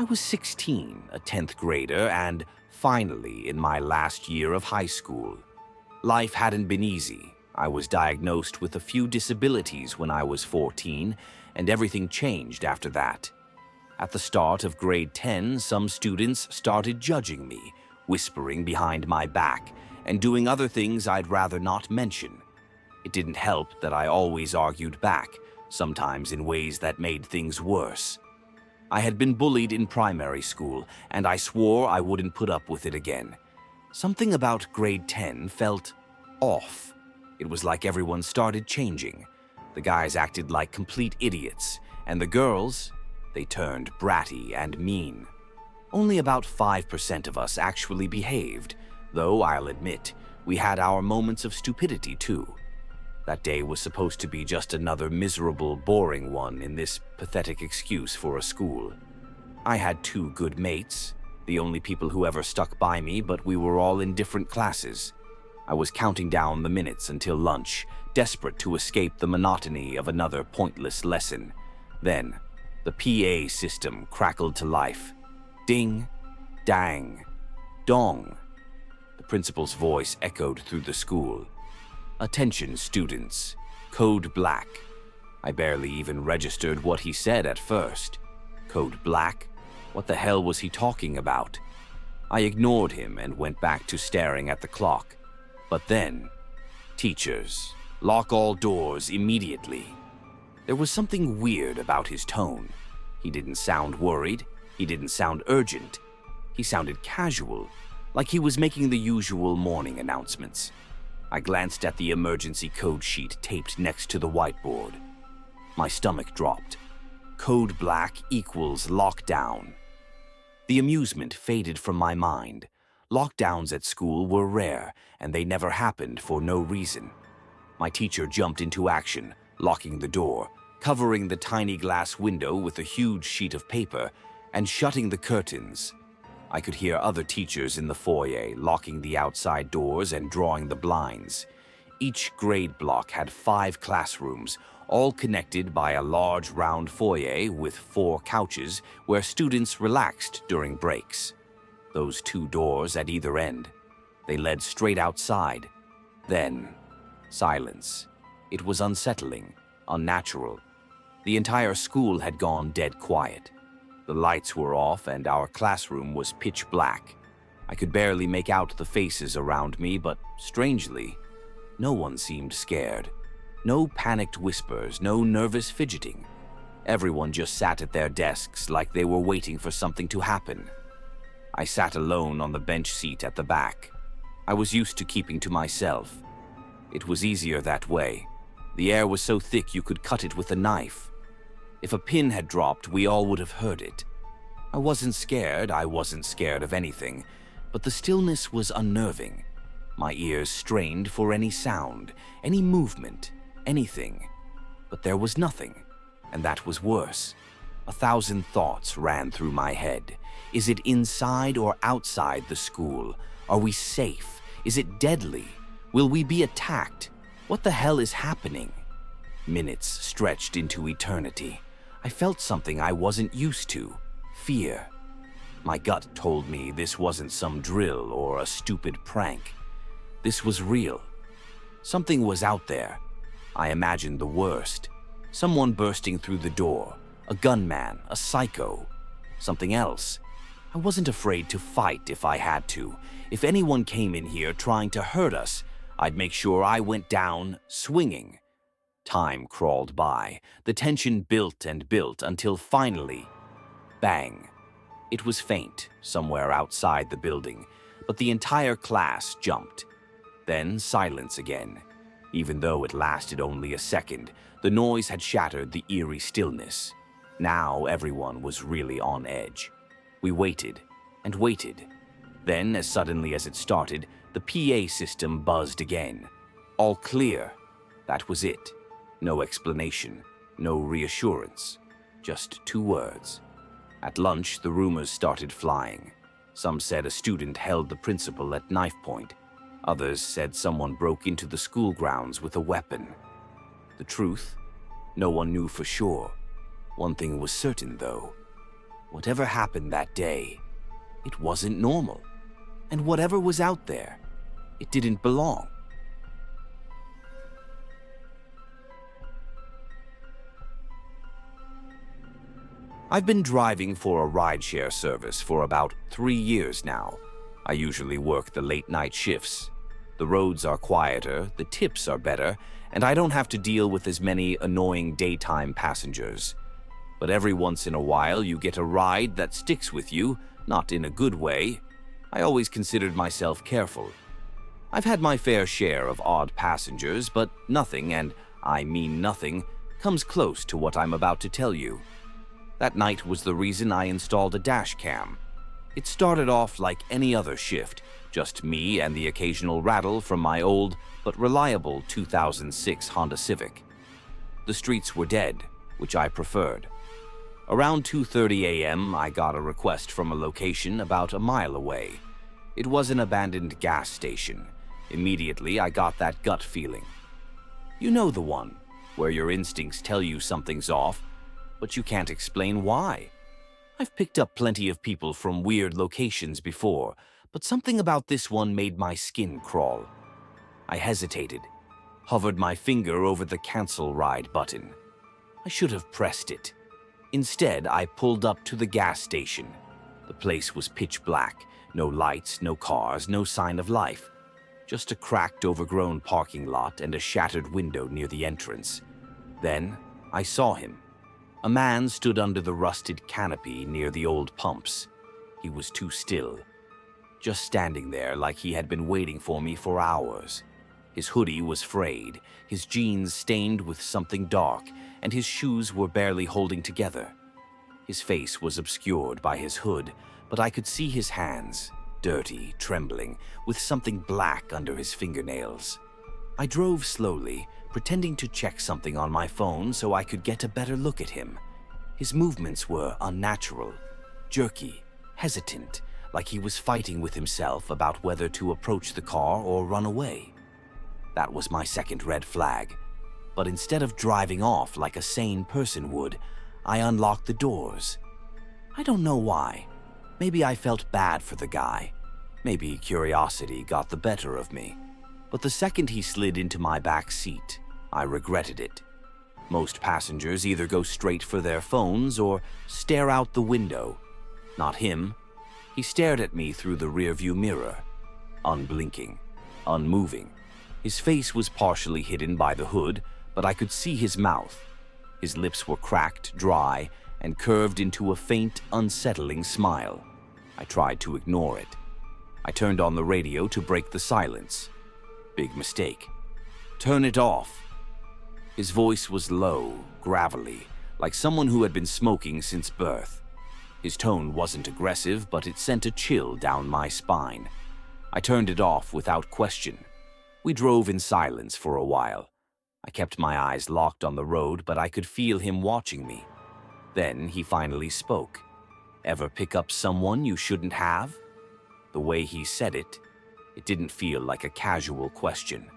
I was 16, a 10th grader, and finally in my last year of high school. Life hadn't been easy. I was diagnosed with a few disabilities when I was 14, and everything changed after that. At the start of grade 10, some students started judging me, whispering behind my back, and doing other things I'd rather not mention. It didn't help that I always argued back, sometimes in ways that made things worse. I had been bullied in primary school, and I swore I wouldn't put up with it again. Something about grade 10 felt off. It was like everyone started changing. The guys acted like complete idiots, and the girls, they turned bratty and mean. Only about 5% of us actually behaved, though I'll admit, we had our moments of stupidity too. That day was supposed to be just another miserable, boring one in this pathetic excuse for a school. I had 2 good mates, the only people who ever stuck by me, but we were all in different classes. I was counting down the minutes until lunch, desperate to escape the monotony of another pointless lesson. Then, the PA system crackled to life. Ding, dang, dong. The principal's voice echoed through the school. Attention, students. Code Black. I barely even registered what he said at first. Code Black? What the hell was he talking about? I ignored him and went back to staring at the clock. But then, teachers, lock all doors immediately. There was something weird about his tone. He didn't sound worried. He didn't sound urgent. He sounded casual, like he was making the usual morning announcements. I glanced at the emergency code sheet taped next to the whiteboard. My stomach dropped. Code Black equals lockdown. The amusement faded from my mind. Lockdowns at school were rare, and they never happened for no reason. My teacher jumped into action, locking the door, covering the tiny glass window with a huge sheet of paper, and shutting the curtains. I could hear other teachers in the foyer locking the outside doors and drawing the blinds. Each grade block had 5 classrooms, all connected by a large round foyer with 4 couches where students relaxed during breaks. Those 2 doors at either end, they led straight outside. Then, silence. It was unsettling, unnatural. The entire school had gone dead quiet. The lights were off and our classroom was pitch black. I could barely make out the faces around me, but strangely, no one seemed scared. No panicked whispers, no nervous fidgeting. Everyone just sat at their desks like they were waiting for something to happen. I sat alone on the bench seat at the back. I was used to keeping to myself. It was easier that way. The air was so thick you could cut it with a knife. If a pin had dropped, we all would have heard it. I wasn't scared of anything, but the stillness was unnerving. My ears strained for any sound, any movement, anything. But there was nothing, and that was worse. 1,000 thoughts ran through my head. Is it inside or outside the school? Are we safe? Is it deadly? Will we be attacked? What the hell is happening? Minutes stretched into eternity. I felt something I wasn't used to. Fear. My gut told me this wasn't some drill or a stupid prank. This was real. Something was out there. I imagined the worst. Someone bursting through the door. A gunman, a psycho. Something else. I wasn't afraid to fight if I had to. If anyone came in here trying to hurt us, I'd make sure I went down swinging. Time crawled by. The tension built and built until finally, bang. It was faint, somewhere outside the building, but the entire class jumped. Then silence again. Even though it lasted only a second, the noise had shattered the eerie stillness. Now everyone was really on edge. We waited and waited. Then, as suddenly as it started, the PA system buzzed again. All clear. That was it. No explanation, no reassurance, just 2 words. At lunch, the rumors started flying. Some said a student held the principal at knife point. Others said someone broke into the school grounds with a weapon. The truth? No one knew for sure. One thing was certain, though. Whatever happened that day, it wasn't normal. And whatever was out there, it didn't belong. I've been driving for a rideshare service for about 3 years now. I usually work the late-night shifts. The roads are quieter, the tips are better, and I don't have to deal with as many annoying daytime passengers. But every once in a while, you get a ride that sticks with you, not in a good way. I always considered myself careful. I've had my fair share of odd passengers, but nothing, and I mean nothing, comes close to what I'm about to tell you. That night was the reason I installed a dash cam. It started off like any other shift, just me and the occasional rattle from my old but reliable 2006 Honda Civic. The streets were dead, which I preferred. Around 2:30 a.m., I got a request from a location about a mile away. It was an abandoned gas station. Immediately, I got that gut feeling. You know the one, where your instincts tell you something's off, but you can't explain why. I've picked up plenty of people from weird locations before, but something about this one made my skin crawl. I hesitated, hovered my finger over the cancel ride button. I should have pressed it. Instead, I pulled up to the gas station. The place was pitch black, no lights, no cars, no sign of life. Just a cracked, overgrown parking lot and a shattered window near the entrance. Then, I saw him. A man stood under the rusted canopy near the old pumps. He was too still, just standing there like he had been waiting for me for hours. His hoodie was frayed, his jeans stained with something dark, and his shoes were barely holding together. His face was obscured by his hood, but I could see his hands, dirty, trembling, with something black under his fingernails. I drove slowly, pretending to check something on my phone so I could get a better look at him. His movements were unnatural, jerky, hesitant, like he was fighting with himself about whether to approach the car or run away. That was my second red flag. But instead of driving off like a sane person would, I unlocked the doors. I don't know why. Maybe I felt bad for the guy. Maybe curiosity got the better of me. But the second he slid into my back seat, I regretted it. Most passengers either go straight for their phones or stare out the window. Not him. He stared at me through the rearview mirror, unblinking, unmoving. His face was partially hidden by the hood, but I could see his mouth. His lips were cracked, dry, and curved into a faint, unsettling smile. I tried to ignore it. I turned on the radio to break the silence. Big mistake. Turn it off. His voice was low, gravelly, like someone who had been smoking since birth. His tone wasn't aggressive, but it sent a chill down my spine. I turned it off without question. We drove in silence for a while. I kept my eyes locked on the road, but I could feel him watching me. Then he finally spoke. Ever pick up someone you shouldn't have? The way he said it, it didn't feel like a casual question.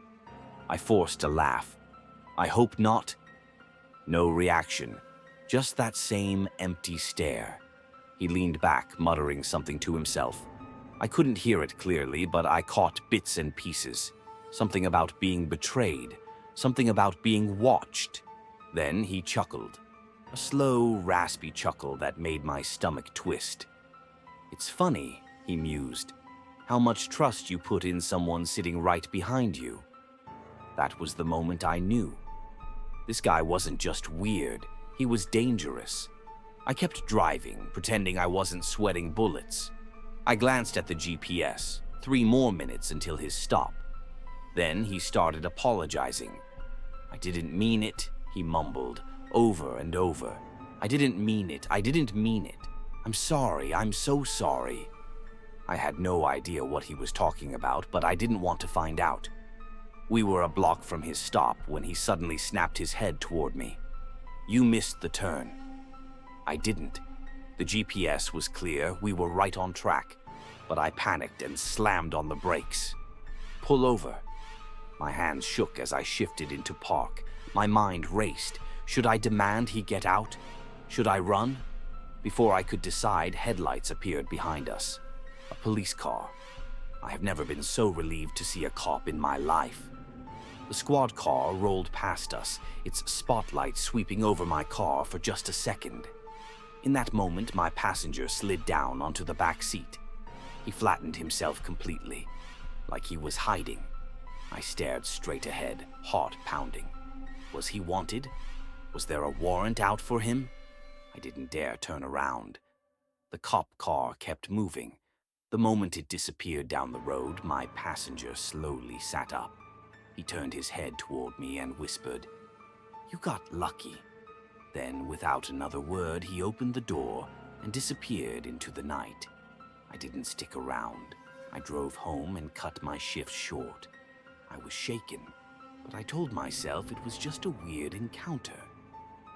I forced a laugh. I hope not. No reaction, just that same empty stare. He leaned back, muttering something to himself. I couldn't hear it clearly, but I caught bits and pieces. Something about being betrayed, something about being watched. Then he chuckled. A slow, raspy chuckle that made my stomach twist. It's funny, he mused, how much trust you put in someone sitting right behind you. That was the moment I knew. This guy wasn't just weird, he was dangerous. I kept driving, pretending I wasn't sweating bullets. I glanced at the GPS, 3 more minutes until his stop. Then he started apologizing. I didn't mean it, he mumbled, over and over. I didn't mean it, I didn't mean it. I'm sorry, I'm so sorry. I had no idea what he was talking about, but I didn't want to find out. We were a block from his stop when he suddenly snapped his head toward me. You missed the turn. I didn't. The GPS was clear, we were right on track, but I panicked and slammed on the brakes. Pull over. My hands shook as I shifted into park. My mind raced. Should I demand he get out? Should I run? Before I could decide, headlights appeared behind us. A police car. I have never been so relieved to see a cop in my life. The squad car rolled past us, its spotlight sweeping over my car for just a second. In that moment, my passenger slid down onto the back seat. He flattened himself completely, like he was hiding. I stared straight ahead, heart pounding. Was he wanted? Was there a warrant out for him? I didn't dare turn around. The cop car kept moving. The moment it disappeared down the road, my passenger slowly sat up. He turned his head toward me and whispered, "You got lucky." Then, without another word, he opened the door and disappeared into the night. I didn't stick around. I drove home and cut my shift short. I was shaken, but I told myself it was just a weird encounter.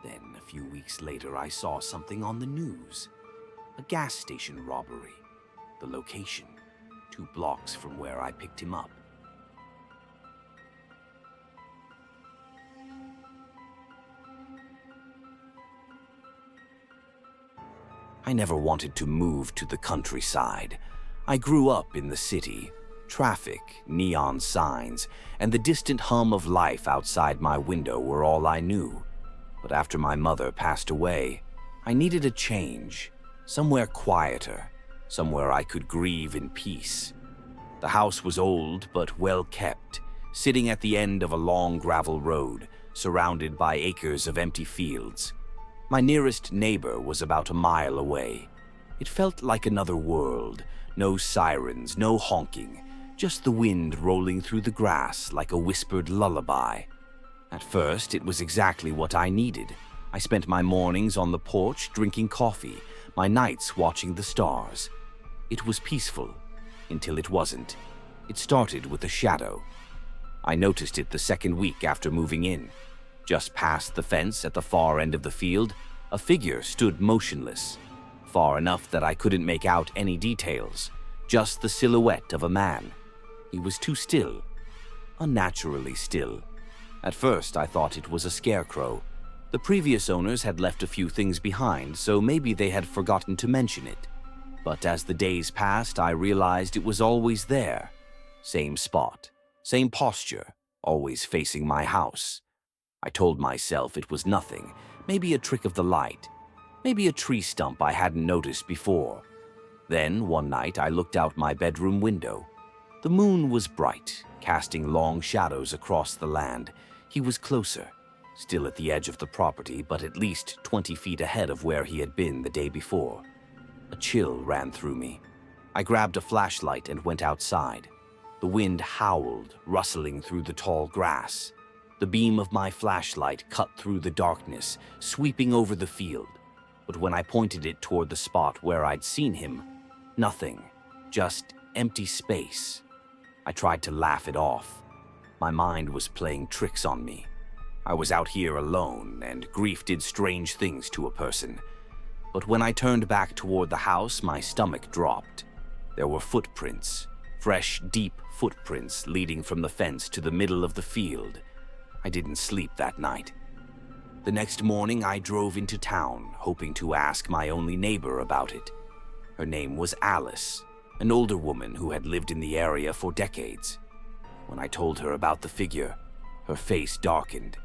Then, a few weeks later, I saw something on the news. A gas station robbery. The location, 2 blocks from where I picked him up. I never wanted to move to the countryside. I grew up in the city. Traffic, neon signs, and the distant hum of life outside my window were all I knew. But after my mother passed away, I needed a change, somewhere quieter, somewhere I could grieve in peace. The house was old but well kept, sitting at the end of a long gravel road, surrounded by acres of empty fields. My nearest neighbor was about a mile away. It felt like another world. No sirens, no honking, just the wind rolling through the grass like a whispered lullaby. At first, it was exactly what I needed. I spent my mornings on the porch drinking coffee, my nights watching the stars. It was peaceful, until it wasn't. It started with a shadow. I noticed it the second week after moving in. Just past the fence at the far end of the field, a figure stood motionless, far enough that I couldn't make out any details, just the silhouette of a man. He was too still, unnaturally still. At first, I thought it was a scarecrow. The previous owners had left a few things behind, so maybe they had forgotten to mention it. But as the days passed, I realized it was always there. Same spot, same posture, always facing my house. I told myself it was nothing, maybe a trick of the light, maybe a tree stump I hadn't noticed before. Then, one night, I looked out my bedroom window. The moon was bright, casting long shadows across the land. He was closer, still at the edge of the property, but at least 20 feet ahead of where he had been the day before. A chill ran through me. I grabbed a flashlight and went outside. The wind howled, rustling through the tall grass. The beam of my flashlight cut through the darkness, sweeping over the field. But when I pointed it toward the spot where I'd seen him, nothing, just empty space. I tried to laugh it off. My mind was playing tricks on me. I was out here alone, and grief did strange things to a person. But when I turned back toward the house, my stomach dropped. There were footprints, fresh, deep footprints leading from the fence to the middle of the field. I didn't sleep that night. The next morning, I drove into town, hoping to ask my only neighbor about it. Her name was Alice, an older woman who had lived in the area for decades. When I told her about the figure, her face darkened.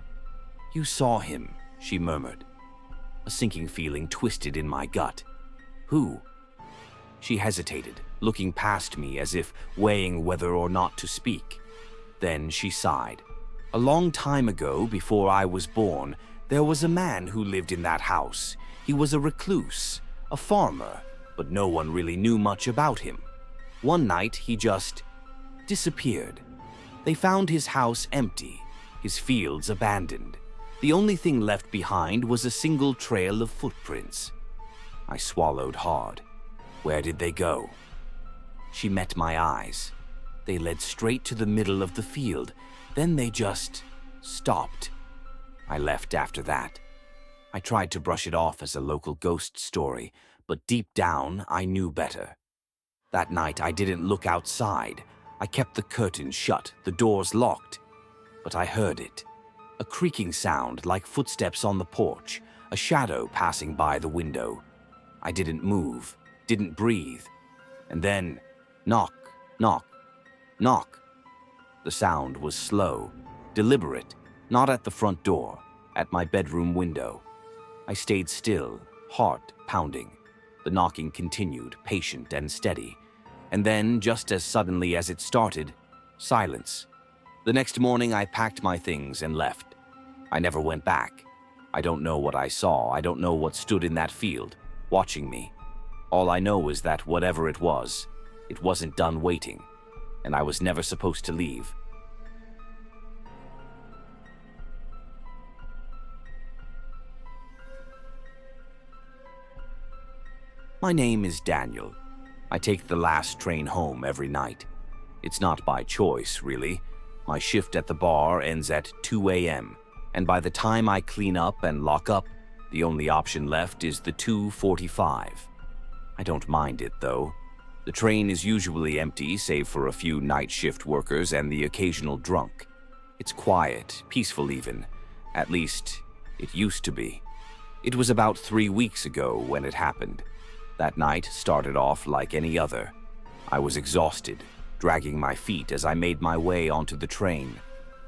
"You saw him," she murmured. A sinking feeling twisted in my gut. "Who?" She hesitated, looking past me as if weighing whether or not to speak. Then she sighed. "A long time ago, before I was born, there was a man who lived in that house. He was a recluse, a farmer, but no one really knew much about him. One night, he just disappeared. They found his house empty, his fields abandoned. The only thing left behind was a single trail of footprints." I swallowed hard. "Where did they go?" She met my eyes. They led straight to the middle of the field. Then they just stopped. I left after that. I tried to brush it off as a local ghost story, but deep down, I knew better. That night, I didn't look outside. I kept the curtains shut, the doors locked. But I heard it. A creaking sound like footsteps on the porch, a shadow passing by the window. I didn't move, didn't breathe. And then, knock, knock, knock. The sound was slow, deliberate, not at the front door, at my bedroom window. I stayed still, heart pounding. The knocking continued, patient and steady. And then, just as suddenly as it started, silence. The next morning, I packed my things and left. I never went back. I don't know what I saw. I don't know what stood in that field, watching me. All I know is that whatever it wasn't done waiting, and I was never supposed to leave. My name is Daniel. I take the last train home every night. It's not by choice, really. My shift at the bar ends at 2 a.m., and by the time I clean up and lock up, the only option left is the 2:45. I don't mind it, though. The train is usually empty, save for a few night shift workers and the occasional drunk. It's quiet, peaceful even. At least, it used to be. It was about 3 weeks ago when it happened. That night started off like any other. I was exhausted, dragging my feet as I made my way onto the train.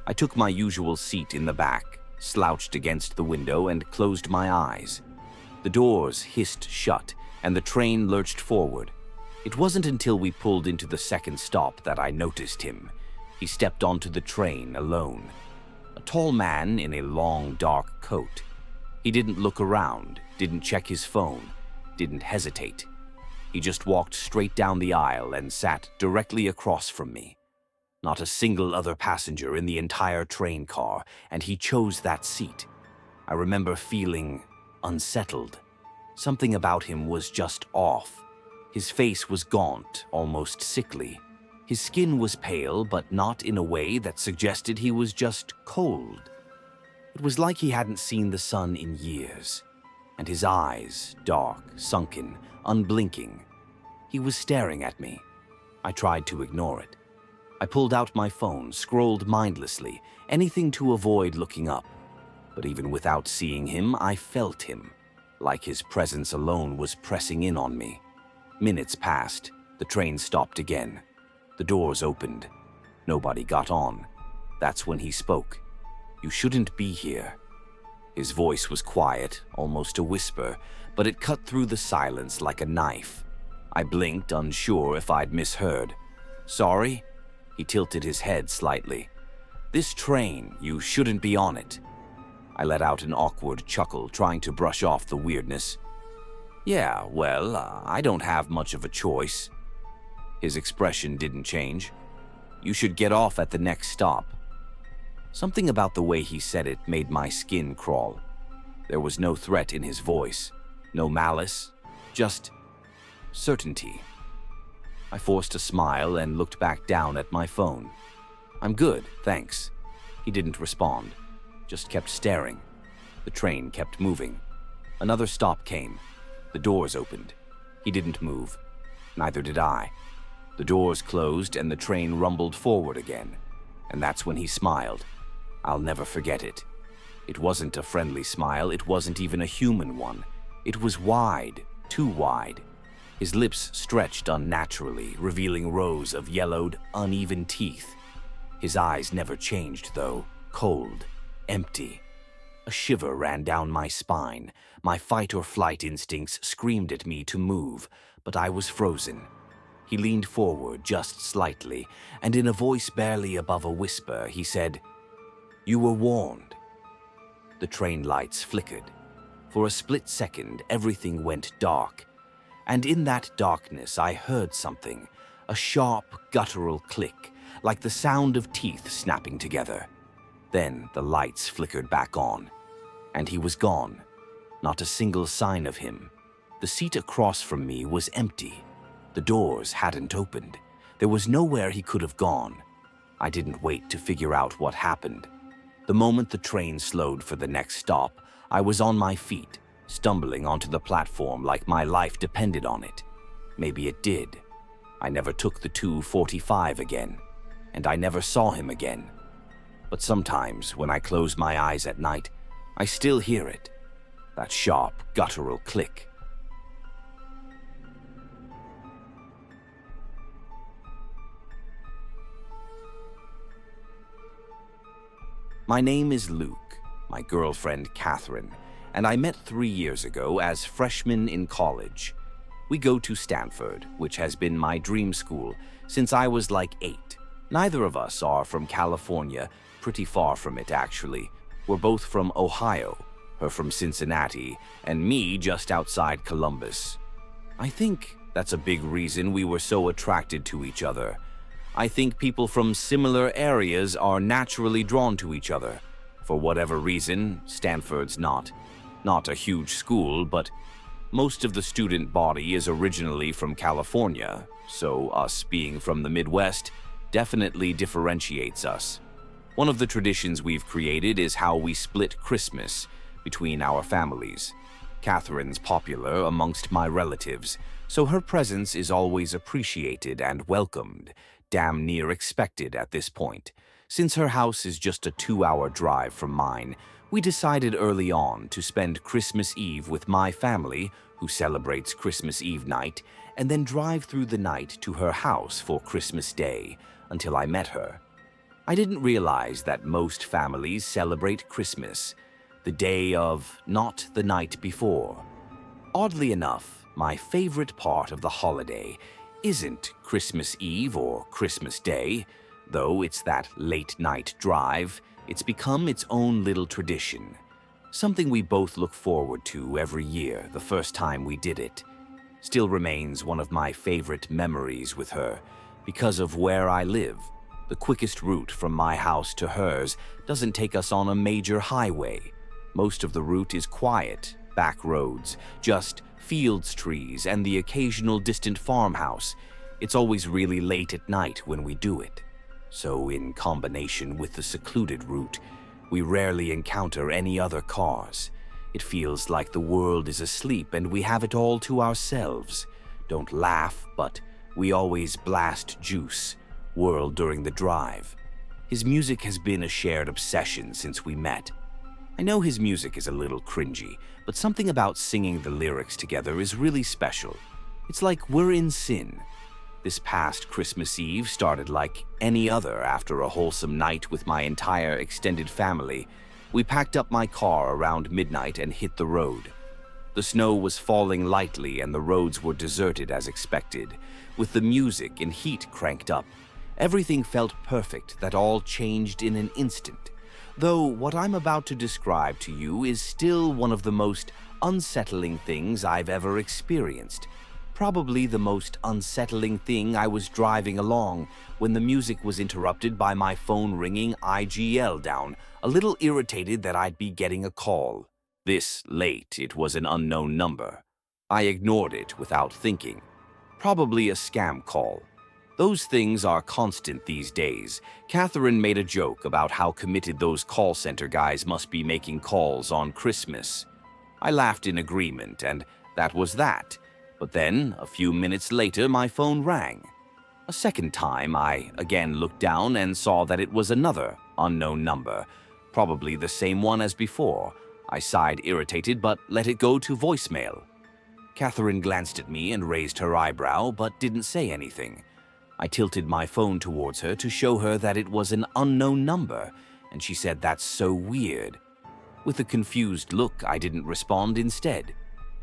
I took my usual seat in the back, slouched against the window, and closed my eyes. The doors hissed shut, and the train lurched forward. It wasn't until we pulled into the second stop that I noticed him. He stepped onto the train alone. A tall man in a long, dark coat. He didn't look around, didn't check his phone, didn't hesitate. He just walked straight down the aisle and sat directly across from me. Not a single other passenger in the entire train car, and he chose that seat. I remember feeling unsettled. Something about him was just off. His face was gaunt, almost sickly. His skin was pale, but not in a way that suggested he was just cold. It was like he hadn't seen the sun in years. And his eyes, dark, sunken, unblinking. He was staring at me. I tried to ignore it. I pulled out my phone, scrolled mindlessly, anything to avoid looking up. But even without seeing him, I felt him, like his presence alone was pressing in on me. Minutes passed. The train stopped again. The doors opened. Nobody got on. That's when he spoke. "You shouldn't be here." His voice was quiet, almost a whisper, but it cut through the silence like a knife. I blinked, unsure if I'd misheard. "Sorry?" He tilted his head slightly. "This train, you shouldn't be on it." I let out an awkward chuckle, trying to brush off the weirdness. "Yeah, well, I don't have much of a choice." His expression didn't change. "You should get off at the next stop." Something about the way he said it made my skin crawl. There was no threat in his voice, no malice, just certainty. I forced a smile and looked back down at my phone. "I'm good, thanks." He didn't respond, just kept staring. The train kept moving. Another stop came. The doors opened. He didn't move. Neither did I. The doors closed and the train rumbled forward again. And that's when he smiled. I'll never forget it. It wasn't a friendly smile, it wasn't even a human one. It was wide, too wide. His lips stretched unnaturally, revealing rows of yellowed, uneven teeth. His eyes never changed, though, cold, empty. A shiver ran down my spine. My fight-or-flight instincts screamed at me to move, but I was frozen. He leaned forward just slightly, and in a voice barely above a whisper, he said, "You were warned." The train lights flickered. For a split second, everything went dark. And in that darkness, I heard something, a sharp, guttural click, like the sound of teeth snapping together. Then the lights flickered back on, and he was gone. Not a single sign of him. The seat across from me was empty. The doors hadn't opened. There was nowhere he could have gone. I didn't wait to figure out what happened. The moment the train slowed for the next stop, I was on my feet, stumbling onto the platform like my life depended on it. Maybe it did. I never took the 2:45 again, and I never saw him again. But sometimes, when I close my eyes at night, I still hear it. That sharp, guttural click. My name is Luke, my girlfriend Catherine, and I met 3 years ago as freshmen in college. We go to Stanford, which has been my dream school since I was like 8. Neither of us are from California, pretty far from it actually. We're both from Ohio, her from Cincinnati, and me just outside Columbus. I think that's a big reason we were so attracted to each other. I think people from similar areas are naturally drawn to each other. For whatever reason, Stanford's not a huge school, but most of the student body is originally from California, so us being from the Midwest definitely differentiates us. One of the traditions we've created is how we split Christmas between our families. Catherine's popular amongst my relatives, so her presence is always appreciated and welcomed, damn near expected at this point. Since her house is just a 2-hour drive from mine, we decided early on to spend Christmas Eve with my family, who celebrates Christmas Eve night, and then drive through the night to her house for Christmas Day, until I met her. I didn't realize that most families celebrate Christmas, the day of, not the night before. Oddly enough, my favorite part of the holiday isn't Christmas Eve or Christmas Day, though it's that late-night drive. It's become its own little tradition, something we both look forward to every year the first time we did it. Still remains one of my favorite memories with her, because of where I live. The quickest route from my house to hers doesn't take us on a major highway. Most of the route is quiet, back roads, just fields, trees, and the occasional distant farmhouse. It's always really late at night when we do it. So in combination with the secluded route, we rarely encounter any other cars. It feels like the world is asleep and we have it all to ourselves. Don't laugh, but we always blast Juice WRLD during the drive. His music has been a shared obsession since we met. I know his music is a little cringy, but something about singing the lyrics together is really special. It's like we're in sin. This past Christmas Eve started like any other after a wholesome night with my entire extended family. We packed up my car around midnight and hit the road. The snow was falling lightly and the roads were deserted as expected, with the music and heat cranked up. Everything felt perfect, that all changed in an instant. Though what I'm about to describe to you is still one of the most unsettling things I've ever experienced. Probably the most unsettling thing. I was driving along when the music was interrupted by my phone ringing IGL down, a little irritated that I'd be getting a call. This late, it was an unknown number. I ignored it without thinking. Probably a scam call. Those things are constant these days. Catherine made a joke about how committed those call center guys must be making calls on Christmas. I laughed in agreement, and that was that. But then, a few minutes later, my phone rang. A second time, I again looked down and saw that it was another unknown number, probably the same one as before. I sighed, irritated, but let it go to voicemail. Catherine glanced at me and raised her eyebrow, but didn't say anything. I tilted my phone towards her to show her that it was an unknown number, and she said, "That's so weird." With a confused look, I didn't respond instead.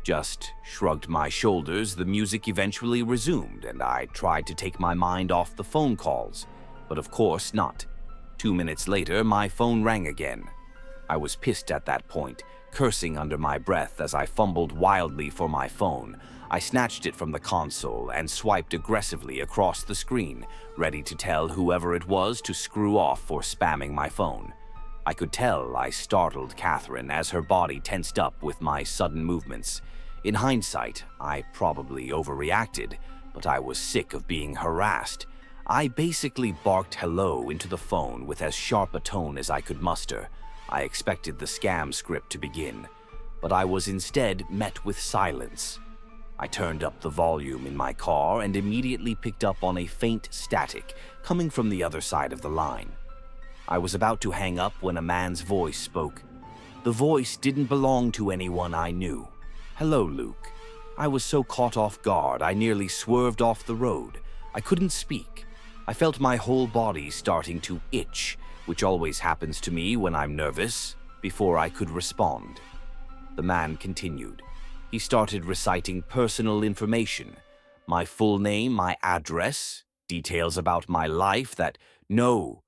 Just shrugged my shoulders. The music eventually resumed, and I tried to take my mind off the phone calls, but of course not. 2 minutes later, my phone rang again. I was pissed at that point, cursing under my breath as I fumbled wildly for my phone. I snatched it from the console and swiped aggressively across the screen, ready to tell whoever it was to screw off for spamming my phone. I could tell I startled Catherine as her body tensed up with my sudden movements. In hindsight, I probably overreacted, but I was sick of being harassed. I basically barked hello into the phone with as sharp a tone as I could muster. I expected the scam script to begin, but I was instead met with silence. I turned up the volume in my car and immediately picked up on a faint static coming from the other side of the line. I was about to hang up when a man's voice spoke. The voice didn't belong to anyone I knew. "Hello, Luke." I was so caught off guard, I nearly swerved off the road. I couldn't speak. I felt my whole body starting to itch, which always happens to me when I'm nervous, before I could respond. The man continued. He started reciting personal information, my full name, my address, details about my life that no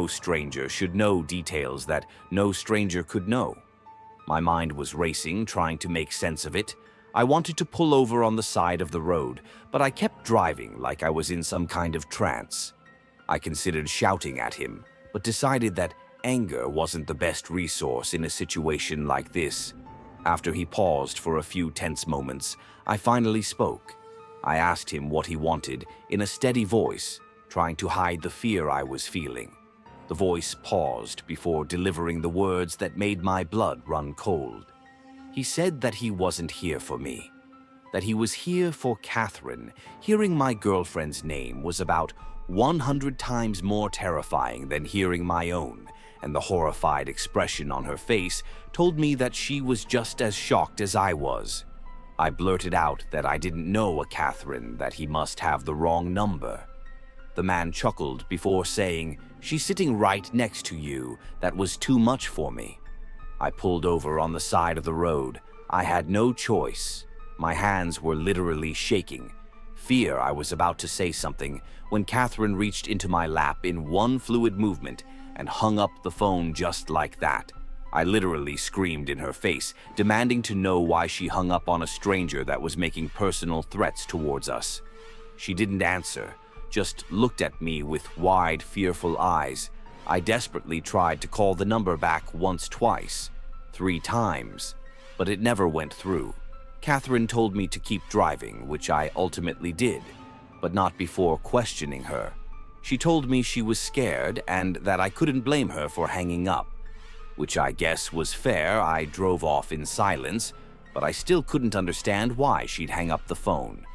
stranger should know, details that no stranger could know. My mind was racing, trying to make sense of it. I wanted to pull over on the side of the road, but I kept driving like I was in some kind of trance. I considered shouting at him, but decided that anger wasn't the best resource in a situation like this. After he paused for a few tense moments, I finally spoke. I asked him what he wanted in a steady voice, trying to hide the fear I was feeling. The voice paused before delivering the words that made my blood run cold. He said that he wasn't here for me, that he was here for Catherine. Hearing my girlfriend's name was about 100 times more terrifying than hearing my own, and the horrified expression on her face told me that she was just as shocked as I was. I blurted out that I didn't know a Catherine, that he must have the wrong number. The man chuckled before saying, "She's sitting right next to you. That was too much for me." I pulled over on the side of the road. I had no choice. My hands were literally shaking. Fear I was about to say something when Catherine reached into my lap in one fluid movement and hung up the phone just like that. I literally screamed in her face, demanding to know why she hung up on a stranger that was making personal threats towards us. She didn't answer, just looked at me with wide, fearful eyes. I desperately tried to call the number back once, twice, 3 times, but it never went through. Catherine told me to keep driving, which I ultimately did, but not before questioning her. She told me she was scared and that I couldn't blame her for hanging up, which I guess was fair. I drove off in silence, but I still couldn't understand why she'd hang up the phone.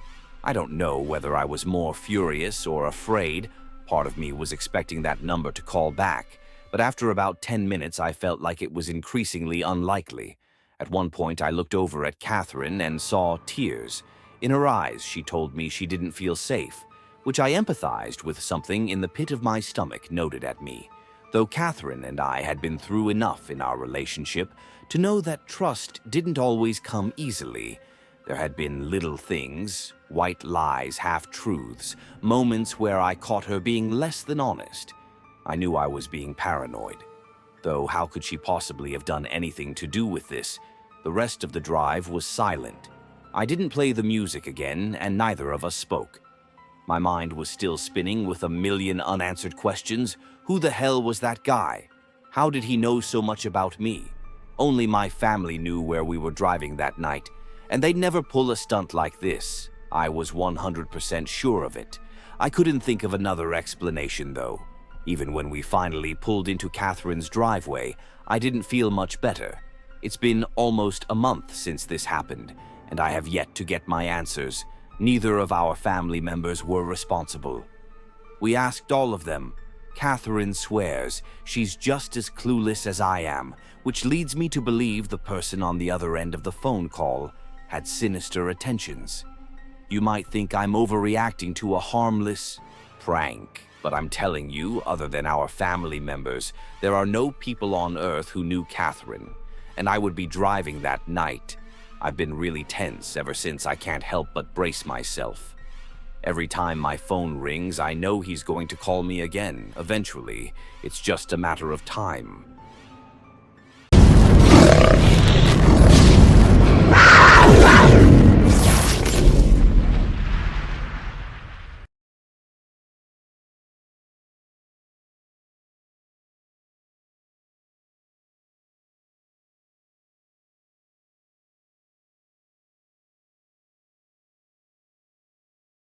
I don't know whether I was more furious or afraid. Part of me was expecting that number to call back, but after about 10 minutes I felt like it was increasingly unlikely. At one point I looked over at Catherine and saw tears. In her eyes she told me she didn't feel safe, which I empathized with. Something in the pit of my stomach noted at me. Though Catherine and I had been through enough in our relationship to know that trust didn't always come easily, there had been little things, white lies, half-truths, moments where I caught her being less than honest. I knew I was being paranoid. Though how could she possibly have done anything to do with this? The rest of the drive was silent. I didn't play the music again, and neither of us spoke. My mind was still spinning with a million unanswered questions. Who the hell was that guy? How did he know so much about me? Only my family knew where we were driving that night, and they'd never pull a stunt like this. I was 100% sure of it. I couldn't think of another explanation, though. Even when we finally pulled into Catherine's driveway, I didn't feel much better. It's been almost a month since this happened, and I have yet to get my answers. Neither of our family members were responsible. We asked all of them. Catherine swears she's just as clueless as I am, which leads me to believe the person on the other end of the phone call had sinister intentions. You might think I'm overreacting to a harmless prank, but I'm telling you, other than our family members, there are no people on Earth who knew Catherine, and I would be driving that night. I've been really tense ever since. I can't help but brace myself. Every time my phone rings, I know he's going to call me again. Eventually, it's just a matter of time.